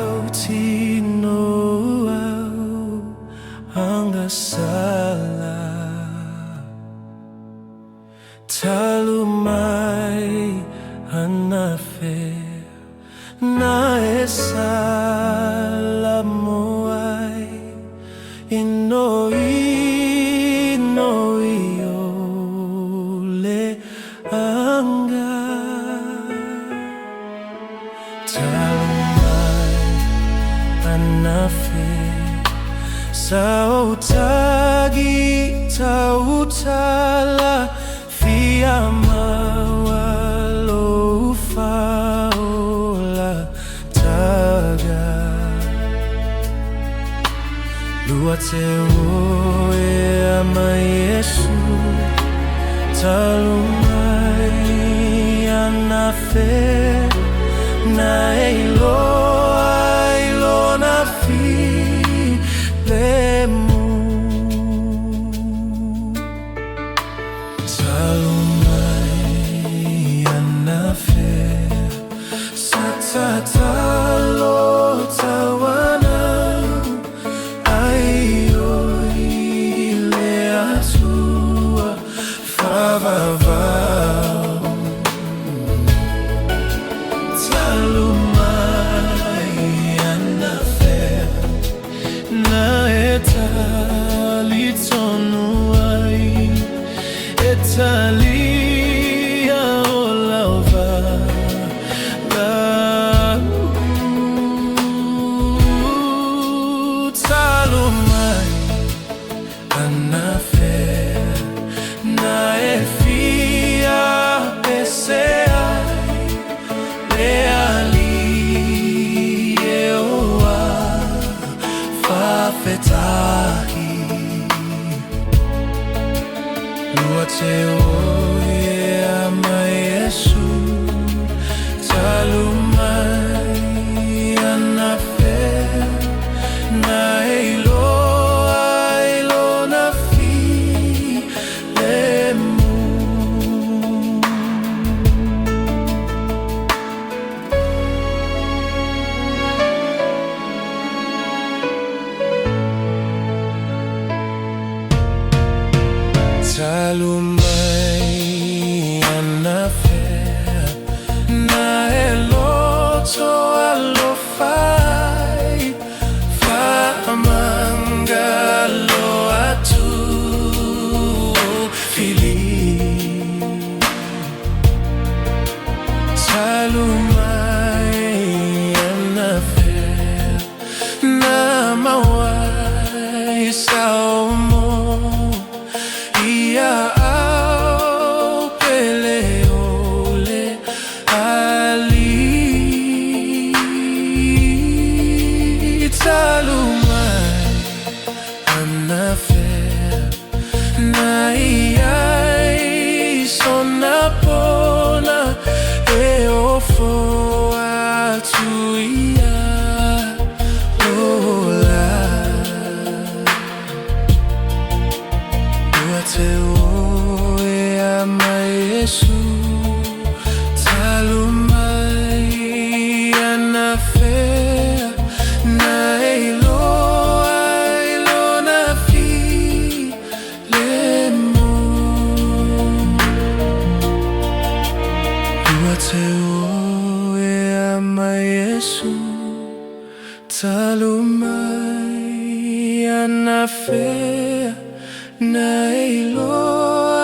Matautino hanggang sala. Talu Mai Anafea na esalamu ai le anga. Talu Mai Anafea sautagi tautala fiama walo faola taga luate oe ama Yesu. Talu Mai Anafea na ilo na filemu. Talu Mai Anafea satatalo tawana ayo ile atua Vavae. Talu Mai Anafea na etali tonuai etalia olava la. Talu Mai Anafea na efia peseai leali eoa fafetahi luate oe ama Yesu. Talu Mai Anafea na ilo na filemu. Talu Mai Anafea na eloto alofai famangalo atu fili. Talu Mai Anafea na mawai saumo ia au peleole ali. Talu Mai Anafea na iai sonapona eofo atuia ola luate oe ama Yesu. Talu Mai Anafea na ilo na filemu. Luate oe ama Yesu. Talu Mai Anafea na ilo